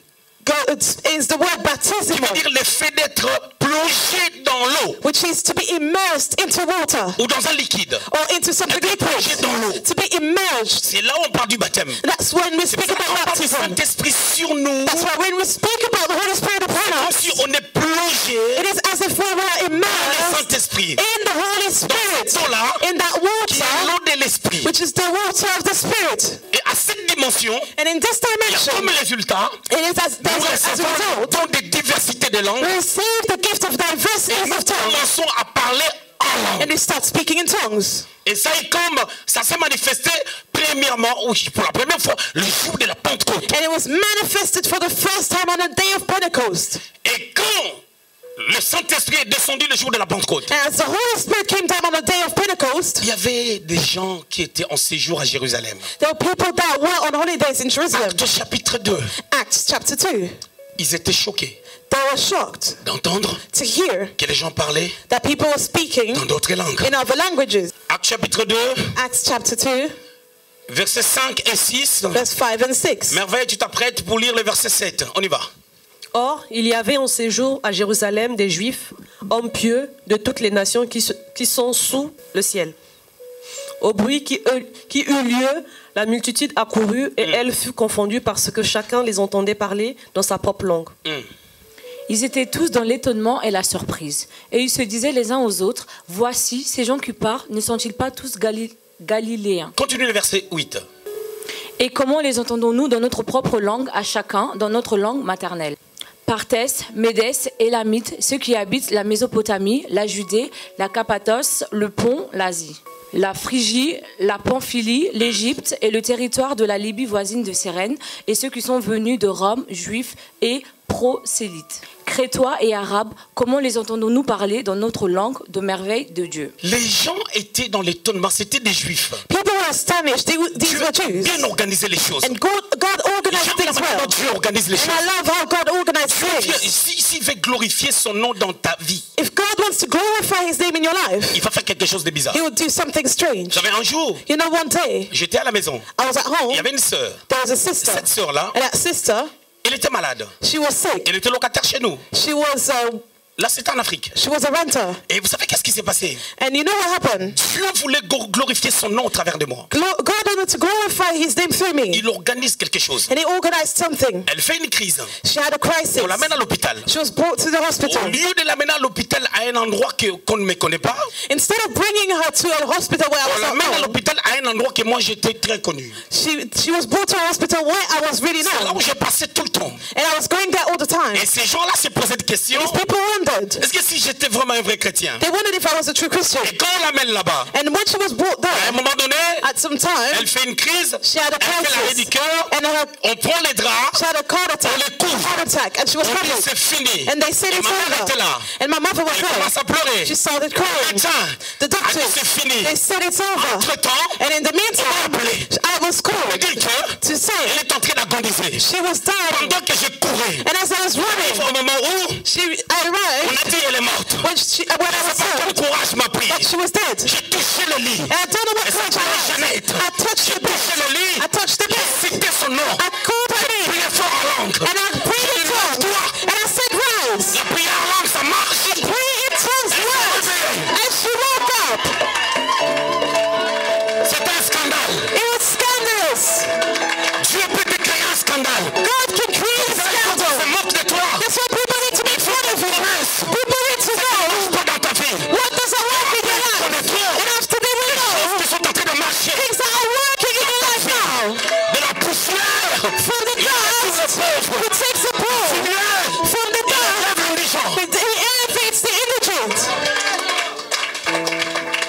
is the word qui baptismo, veut dire le fait d'être plongé dans l'eau which is to be immersed into water ou dans un liquide. or into something Être liquid. plongé dans l'eau. To be immersed. C'est là où on parle du baptême. That's when we C'est speak pour ça qu'on about parle du baptism. Saint-Esprit sur nous. That's why when we speak about the Holy Spirit upon Comme us, si on est plongé it is as if we were dans le immersed Saint-Esprit. in the Holy Spirit, cette eau-là, in that qui est water, l'eau de l'Esprit. which is the water of the Spirit. Et à cette dimension, And in this il y a comme dimension, résultat, it is as nous a recevons result, le don de diversité de langues we receive the gift of diversity et nous of tongues, commençons à parler en langue. and we start speaking in tongues. Et ça est comme ça s'est manifesté premièrement, oui, pour la première fois, le jour de la Pentecôte. And it was manifested for the first time on the day of Pentecost. Et quand le Saint-Esprit est descendu le jour de la Pentecôte, And as the Holy Spirit came down on the day of Pentecost, il y avait des gens qui étaient en séjour à Jérusalem. there were people that were on holidays in Jerusalem. Acte chapitre 2, Acts chapter 2. ils étaient choqués They were shocked d'entendre to hear que les gens parlaient that people were speaking dans d'autres langues. in other languages. Acte chapitre 2, Acts chapter 2, versets 5 et 6. verse 5 and 6. Merveille, tu t'apprêtes pour lire le verset 7. On y va. Or, il y avait en séjour à Jérusalem des Juifs, hommes pieux de toutes les nations qui sont sous le ciel. Au bruit qui eut lieu, la multitude accourut et elle fut confondue parce que chacun les entendait parler dans sa propre langue. Ils étaient tous dans l'étonnement et la surprise. Et ils se disaient les uns aux autres, « Voici, ces gens qui parlent, ne sont-ils pas tous galiléens ? Continue le verset 8. Et comment les entendons-nous dans notre propre langue, à chacun, dans notre langue maternelle ? Partès, Médès, Élamites, ceux qui habitent la Mésopotamie, la Judée, la Cappadoce, le Pont, l'Asie, la Phrygie, la Pamphylie, l'Égypte et le territoire de la Libye voisine de Cyrène, et ceux qui sont venus de Rome, juifs et prosélytes. Crétois et arabes, comment les entendons-nous parler dans notre langue de merveille de Dieu ? Les gens étaient dans l'étonnement, c'était des juifs. People were astonished. These were Dieu a Jews. bien organisé les choses. And God organized J'aime la things manière well. dont Dieu organise les And choses. I love how God organized Dieu, things. s'il veut glorifier son nom dans ta vie, If God wants to glorify His name in your life, il va faire quelque chose de bizarre. He will do something strange. J'avais un jour, You know, one day, j'étais à la maison. I was at home. Il y avait une sœur. There was a sister. Cette sœur-là, And that sister, elle était malade. she was sick. Elle était locataire chez nous. She was Là, c'était en Afrique. a renter. Et vous savez qu'est-ce qui s'est passé? And you know what happened? Dieu voulait glorifier son nom au travers de moi. God wanted to glorify His name through me. Il organise quelque chose. And He organized something. Elle fait une crise. She had a crisis. On l'amène à l'hôpital. She was brought to the Au hospital. lieu de l'amener à l'hôpital à un endroit qu'on ne me connaît pas, Instead of bringing her to a hospital where I on was l'amène à not known, l'hôpital à un endroit que moi j'étais très connu. she was brought to a hospital where I was really C'est là known. où j'ai passé tout le temps. And I was going there all the time. Et ces gens-là se posaient des questions. These people wondered. Est-ce que si j'étais vraiment un vrai chrétien? They wondered if I was a true Christian. Et quand on l'amène là-bas, And when she was brought à un there, moment donné, at some time, elle fait une crise, she had a elle fait l'arrêt crisis. du cœur, And on prend les draps, she had a heart on attack. les couvre. Heart attack. And she was On dit covered. c'est fini. And they said Et it's ma mère était over. là. And my mother was Elle commence à there. pleurer. She started Le crying. médecin The a dit doctors, c'est fini. they said it's over. Entre-temps, And in the meantime, I was elle called dit que to say elle est en train d'agoniser. she was dying. Pendant que je courais, And as I was running, au moment où I on arrived a dit elle est morte. when I C'est was pas quel told courage m'a pris. that she was dead. J'ai touché le lit. And I don't know what Elle courage I s'appelait had. Jeannette. I touched J'ai the bed. touché le lit. I touched the bed. C'était son nom. I called her name. Priez fort en langue. And I prayed in tongues. And I said, rise. La prière en langue, ça marche. Pray in tongues words. And she woke up. C'est un scandale. It was scandalous. Dieu peut te créer un scandale. God can create a On se scandal. moque de toi. That's why people need to make fun of you. People need to know Pas dans ta vie. what doesn't work in your life. And after they will know Qui sont en train de marcher things that are working in your life now. de la poussière. From the dust, who takes the ball. From the dust, Lève l'indigent. he elevates the indigent.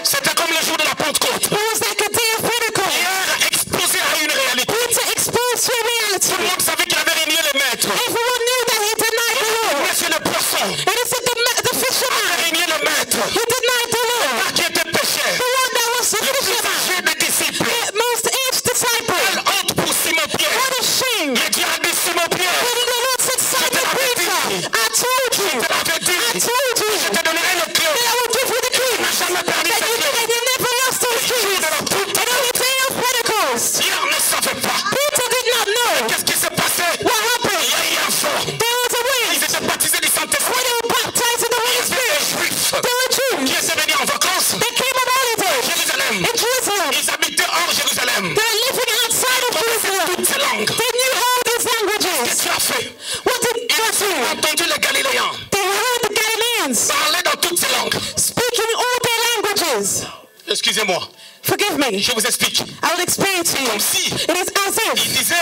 C'était comme le jour de la Pentecôte. It was like a day of Pentecost. Pierre a exposé à une réalité. Peter exposed to Tout le reality. monde savait qu'il avait régné les maîtres. Everyone knew that he denied the Lord. Monsieur le poisson And he said the a fisherman, régné le maître. he denied the Lord. Qui était péché. The one that was the Le plus fisherman, âgé des disciples. the most aged disciple. Quelle honte pour Simon-Pierre. What a shame. Mais Dieu a dit Simon-Pierre. When the Lord said, Simon Peter, I told you, Je te l'avais dit. I told you Je te donnerai le clé. that I will give you the key. Tu n'as jamais perdu That cette clé. you never lost those keys. And on the day of Pentecost, Pierre ne savait pas. Peter did not know Qu'est-ce qui s'est passé? what Il happened. y a eu un feu. There was a Ils wind. étaient baptisés du When Saint-Esprit. they were baptized in the Holy C'était Spirit, des Juifs they were qui Jews. étaient venus en vacances. They came on holiday Jérusalem. in Jerusalem. Ils habitaient hors Jérusalem. They were living outside of Jerusalem. Toutes ces langues. They knew all these languages. Qu'est-ce que tu as fait? What did Ils God ont do? entendu les Galiléens They heard the Galileans parler dans toutes ces langues. speaking all their languages. Excusez-moi, Forgive me. je vous explique. I will explain it to you. Comme si It is as il if disait,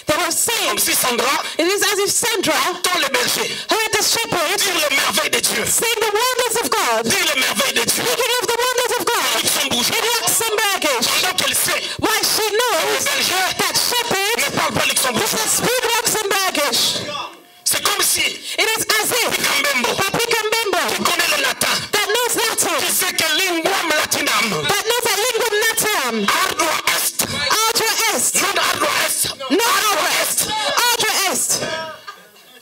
they were comme saying, si Sandra it is as if Sandra entend les bergers heard the shepherds dire les merveilles de Dieu. saying the wonders of God, Dire les merveilles de Dieu. speaking of the wonders of God Ils sont bougés. in Luxembourgish. Pendant qu'elle sait, Why she les knows bergers that shepherds ne parlent pas luxembourgeois. doesn't speak Luxembourgish. C'est comme si It is as if Kambembo, Papi qui Kambembo connaît le latin, that knows Latin, qui sait que linguam latinam, that knows a lingua natum, ardua est, Aldra est, non ardua est, no Aldra est, Aldra est.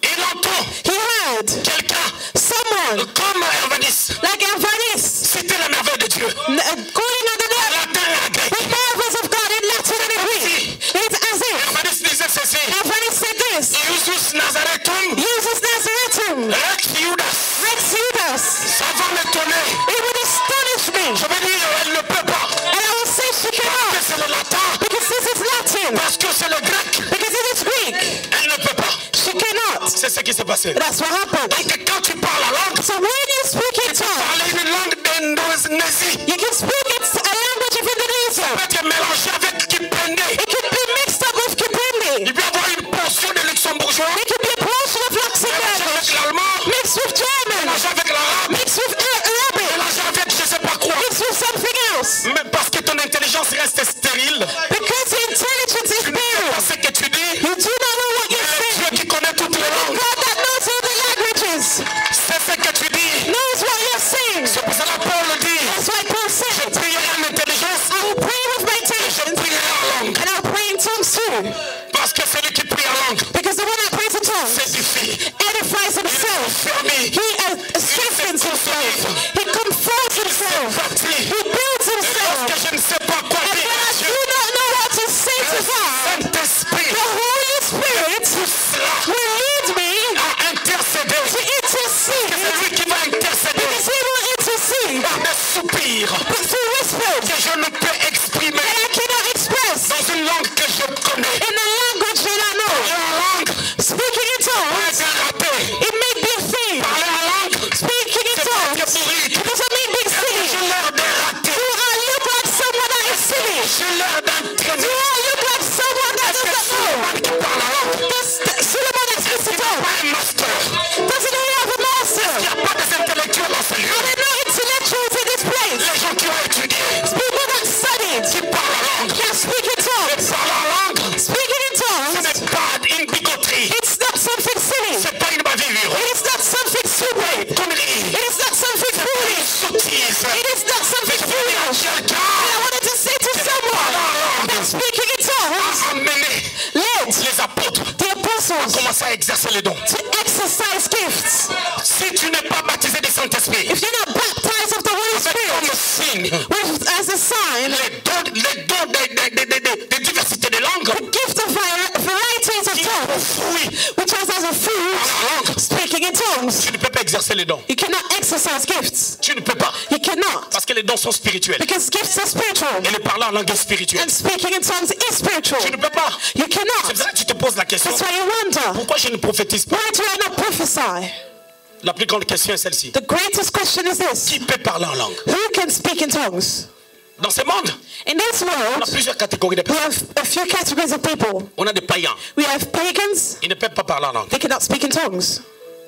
il entend He heard quelqu'un someone comme Hervanis like Alvanis citer les merveilles de Dieu. calling on the Lord Latin et grec. the marvels of God in Latin and in Greek. It's as if Hervanis disait ceci, Alvanis said this, Iusus Nazaretum, uses Nazaretum, Rex Judas. Rex Judas. Ça va m'étonner. It would astonish me. Je vais dire, elle ne peut pas. And I will say she Que cannot, c'est le latin, because this is Latin, parce que c'est le grec. because it is Greek. Elle ne peut pas. She cannot. C'est ce qui s'est passé. That's what happened. Donc quand tu parles la langue, So when you speak in tongues, parler une langue d'Indonésie, you can speak in a language of Indonesia. peut être mélangé avec Kipende. It can be mixed up with Il Kipendi. peut y avoir une portion de luxembourgeois, It can be a portion of mélangé avec Luxembourgish l'allemand, mixed with German, mélangé avec l'arabe, mixed with Arabic, mélangé avec je sais pas quoi. mixed with something else. Mais parce que ton intelligence reste stérile, Because your intelligence is tu ne sais barren. pas ce que tu dis. You do not know what Mais you're le saying. Dieu qui connaît toutes les langues, God that knows all the languages c'est ce que tu dis. knows what you're saying. C'est pour cela que Paul dit, That's why Paul said, prierai en intelligence, I will pray with my je intelligence prierai en langue. and I'll pray in tongues too. Parce que celui qui prie en langue Because the one that prays in tongues s'édifie, edifies himself. fermé, He strengthens himself. He comforts himself. bâti. He builds Et himself. lorsque je ne sais pas quoi And dire when à I Dieu, do not know what to say to God, Saint-Esprit the Holy Spirit poussera will lead me à intercéder. to intercede. C'est lui qui va intercéder Because he will intercede par des soupirs through whispers que je ne peux exprimer that I cannot express dans une langue que je connais. in a language that I know. Parler en langue Speaking in peut tongues, être raté. it may be a thing. Parler en langue apostles commencer à exercer les dons. to exercise gifts. Si tu n'es pas baptisé du Saint-Esprit, If you're not baptized of the Holy comme Spirit signe, as a sign, les dons de diversité de langues, the gift of varieties of tongues, fruit, which has as a fruit speaking in tongues, tu ne peux pas exercer les dons. you cannot exercise gifts. Tu ne peux pas. You cannot. Parce que les dons sont spirituels. Because gifts are spiritual. Et le parler en langue est spirituel. And speaking in tongues is spiritual. Tu ne peux pas. You C'est cannot. pour ça que tu te poses la question. That's why you wonder, Pourquoi je ne prophétise pas? why do I not prophesy? La plus grande question est celle-ci. The greatest question is this. Qui peut parler en langue? Who can speak in tongues? Dans ce monde, In this on a world, plusieurs catégories de we personnes. have a few categories of people. On a des païens. We have pagans. Ils ne peuvent pas parler en langue. They cannot speak in tongues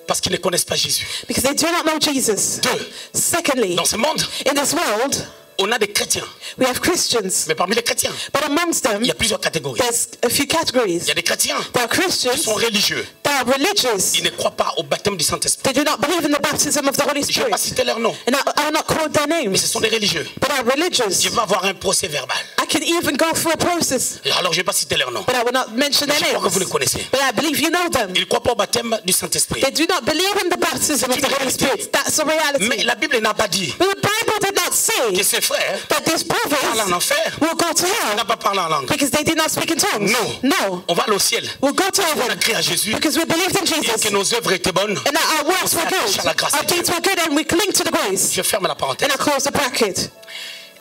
Parce qu'ils ne connaissent pas Jésus. because they do not know Jesus. Deux, Secondly, dans ce monde, in this world, on a des chrétiens. we have Christians. Mais parmi les chrétiens, But amongst them, il y a plusieurs catégories. there's a few categories. Il y a des chrétiens There are qui Christians, sont religieux. there are religious. Ils ne croient pas au baptême du Saint-Esprit. They do not believe in the baptism of the Holy Je ne vais pas Spirit. citer leur nom, And I will not quote their mais names, ce sont des religieux. but are religious. Je vais avoir un procès verbal. I can even go through a process, Et alors je ne vais pas citer leur nom. but I will not mention Mais their je crois que vous les names. connaissez. But I believe you know them. Ils ne croient pas au baptême du Saint-Esprit. They do not believe in the baptism of the Holy Spirit. That's a Mais reality. la Bible n'a pas dit But the Bible did not que say ses frères that these parlent en brothers enfer. will go to On n'a hell pas parlé en langue. because they did not speak in tongues. Non. No. On va aller au ciel. We'll go to On a heaven crié à Jésus because we believed in et que Jesus nos œuvres étaient bonnes. and that our works were s'attache à la good. grâce de Our Dieu. deeds were good and we cling to the grace. Je ferme la parenthèse. And I close the bracket.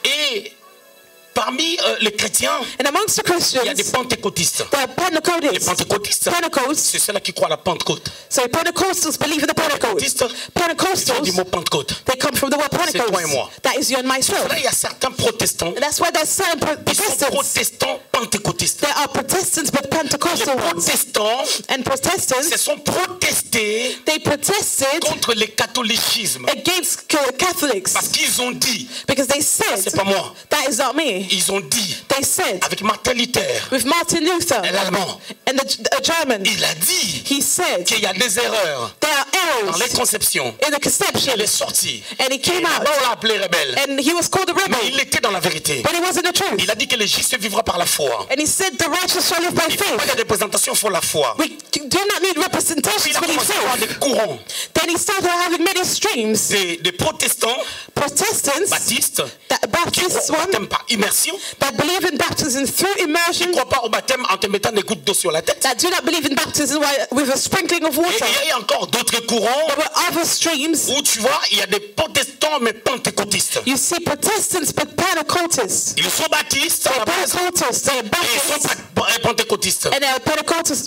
Et parmi les chrétiens, And amongst the il y a des Christians, pentecôtistes. there are Les Pentecostals. pentecôtistes, Pentecost. c'est ceux-là qui croient à la Pentecôte. So Pentecostals believe in the Pentecost. Ils viennent du Pentecostals, mot Pentecôte. they come from the word C'est toi et moi. Pentecost. That is you and myself. Là, il y a certains protestants. And that's why there's certain Ils sont Protestants. protestants pentecôtistes. There are Protestants but Les Pentecostal ones. protestants And Protestants, se sont protestés they protested contre le catholicisme. against Catholics Parce qu'ils ont dit, because they said, c'est pas moi, that is not me. ils ont dit, They said, avec Martin Luther, with Martin Luther l'allemand, and the German, il a dit he said, qu'il y a des erreurs there are dans les errors conceptions. in the conception. Il est sorti. And he came out D'abord, on l'a appelé rebelle. and he was called a Mais rebel, il était dans la vérité. but he wasn't the truth. Il a dit que le juste vivra par la foi. And he said, the righteous shall live by Il faut pas faith. de représentation, il faut la foi. We do not need representation Il a to believe commencé à avoir faith. des courants Then he started having many streams. des protestants Protestants, baptistes that qui Baptists croient au one, baptême par immersion, that believe in baptism through qui immersion, ne croient pas au baptême en te mettant des gouttes d'eau sur la tête. that do not believe in baptism with a sprinkling of Et water. il y a encore d'autres courants There were other streams. où tu vois, il y a des protestants mais pentecôtistes. You see Protestants but Pentecostals. Ils sont baptistes à They're la base Pentecostals, they're et ils sont Baptists, pentecôtistes. and they're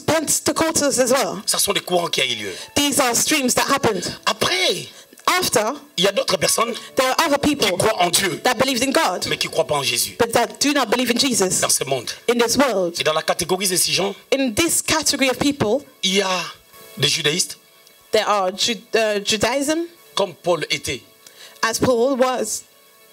Pentecostals as well. Ça sont des courants qui ont eu lieu. These are streams that happened. Après, After, il y a d'autres personnes there are other qui people croient en Dieu that believed in God, mais qui ne croient pas en Jésus but that do not believe in Jesus dans ce monde. in this world. Et dans la catégorie de ces gens, In this category of people, il y a des judaïstes there are Judaism, comme Paul était. as Paul was.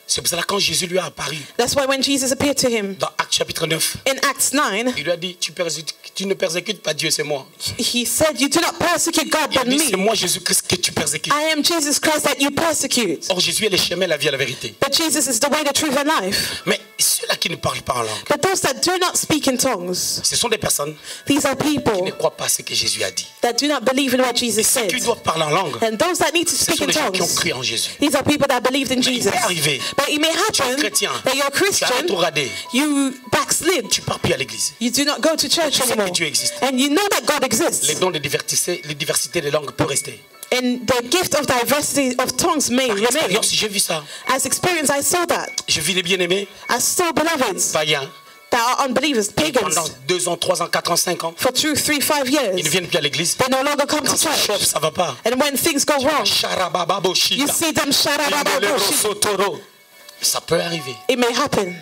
C'est pour cela que quand Jésus lui a apparu That's why when Jesus appeared to him dans Actes chapitre 9, in Acts 9, il lui a dit, tu ne persécutes pas Dieu, c'est moi. he said, you do not persecute God Il a but dit, c'est me. moi Jésus-Christ que tu persécutes. I am Jesus Christ that you persecute. Or Jésus est le chemin, la vie et la vérité. But Jesus is the way, the truth, and life. Mais ceux-là qui ne parlent pas en langue, But those that do not speak in tongues, ce sont des personnes these are qui ne people croient pas à ce que Jésus a dit. that do not believe in what Jesus Ceux said. qui doivent parler en langue, And those that need to ce speak sont in des gens qui ont tongues, cru en Jésus. these are people that believed in Mais il Jesus. peut arriver, But it may happen chrétien, that you're a tu as Christian, rétrogradé, you backslid, tu pars plus à l'église. you do not go to church Tu sais que anymore, Dieu existe. and you know that God Les exists, dons de diversité des langues peuvent rester. and the gift of diversity of tongues may Par remain. expérience, j'ai vu ça. As experience, I saw that. Je vis les bien-aimés, I saw beloveds païens, that are unbelievers, pagans, pendant 2 ans, 3 ans, 4 ans, 5 ans. for 2, 3, 5 Ils ne years. viennent plus à l'église. They no longer come Quand to ça chauffe, church. ça va pas. And when things go wrong, you Sharabababoshita. see them sharabababoshi. Sotoro. Ça peut arriver. It may happen.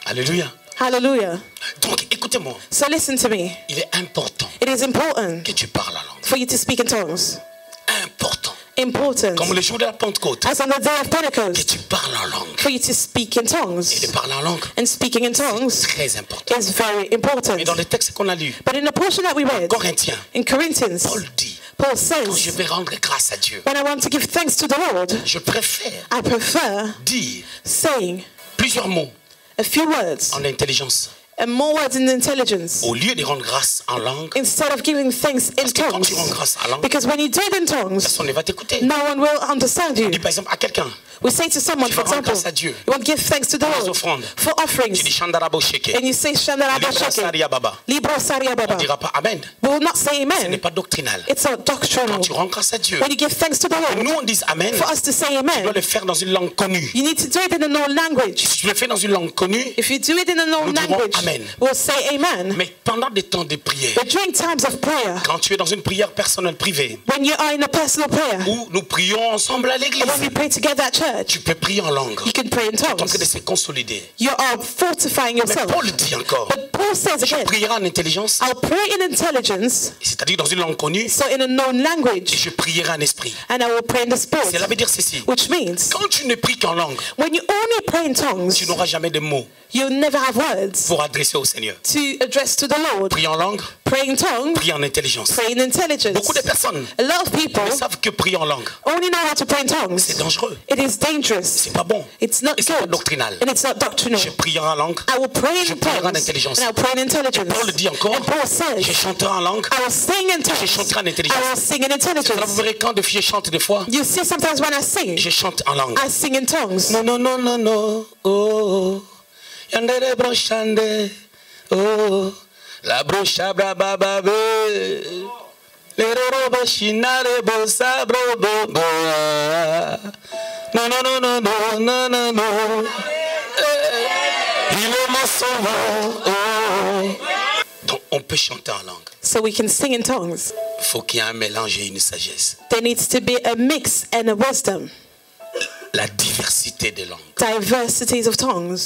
Alléluia. Hallelujah. Donc, écoutez-moi. So listen to me. Il est important It is important que tu parles la langue. for you to speak in tongues. Important. Important. Comme le jour de la Pentecôte. As on the day of Que Pentecost, tu parles en langue. for you to speak in Et de tongues. parler en langue, And speaking in tongues très important. is very Mais important. dans les textes qu'on a lus, But in the portion that we read, Corinthiens, in Corinthians, Paul dit, Paul quand je says, vais rendre grâce à Dieu, when I want to give thanks to the Lord, je préfère I prefer dire saying plusieurs mots a few words en intelligence And more words in intelligence. Au lieu de rendre grâce en langue, Instead of giving thanks in parce que quand tongues. tu rends grâce en langue, Because when you do it in tongues, personne ne va t'écouter. no one will understand you. Dis par exemple à quelqu'un, We say to someone, tu for vas rendre example, grâce à Dieu you want to give thanks to the pour les Lord offrandes. for offerings. Tu dis Shandarabo Sheke, And you say, Shandaraba Libra Shake, Saria Baba. Libra Saria On ne Baba. dira pas Amen. We will not say Ce n'est amen. pas doctrinal. It's not Quand doctrinal. tu rends grâce à Dieu, When you give thanks to the nous Lord, on dit Amen, for us to say tu dois amen, le faire dans une langue connue. you need to do it in a known language. Si tu le fais dans une langue connue, If you do it in a known nous dirons language, amen. we'll say amen. mais pendant des temps de prière, But during times of prayer, quand tu es dans une prière personnelle privée, when you are in a personal prayer, où nous prions ensemble à l'église, and when we pray together at church, tu peux prier en langue. you can pray in En tant que de tongues. se consolider. You are fortifying Mais yourself. Paul dit encore, But Paul says je again, prierai en intelligence, I'll pray in intelligence, c'est-à-dire dans une langue connue, so in a known et language, je prierai en esprit. and I will pray in the spirit. Cela veut dire ceci. Which means, Quand tu ne pries qu'en langue, when you only pray in tongues, tu n'auras jamais de mots you'll never have words pour adresser au Seigneur. to address to the Lord. Prie en langue, Pray in tongues, prie en intelligence. pray in intelligence. Beaucoup de personnes A lot of people savent que prier en langue, only know how to pray in tongues. c'est dangereux. It is dangerous. C'est pas bon. It's not Et c'est pas good. doctrinal. And it's not doctrinal. Je prierai en langue, I will pray je in prierai en tongues. intelligence. And I'll pray in intelligence. Paul dit encore, And Paul says, je chanterai en langue. I will sing in tongues. Je chanterai en I intelligence. will sing in Alors vous intelligence. verrez quand des filles chantent des fois, You see, sometimes when I sing, je chante en langue. I sing in tongues. Non, non, non, non, non. Oh, yandere brochande. Oh, la brocha brabababe. Le roba shinare bosa brobo. Non, non, non, non, non, non, non, non. Il est mon sauveur. Oh. Donc on peut chanter en langue. So we can sing in tongues. Il faut qu'il y ait un mélange et une sagesse. There needs to be a mix and a wisdom. La diversité des langues Diversities of tongues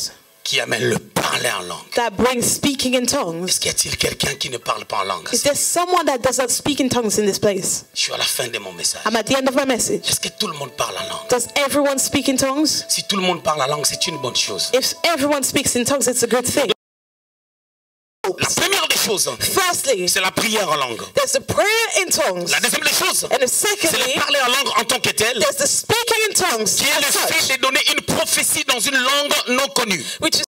qui amène le parler en langue. that brings speaking in tongues. Est-ce qu'il y a-t-il quelqu'un qui ne parle pas en langue? Is there someone that does not speak in tongues in this place? Je suis à la fin de mon message. I'm at the end of my message. Est-ce que tout le monde parle en langue? Does everyone speak in tongues? Si tout le monde parle en langue, c'est une bonne chose. If everyone speaks in tongues, it's a good thing. La première des choses, Firstly, c'est la prière en langue. there's the prayer in tongues. La deuxième des choses, And c'est secondly, le parler en langue en tant que tel, there's the speaking in tongues qui est le as such, fait de donner une prophétie dans une langue non connue. which is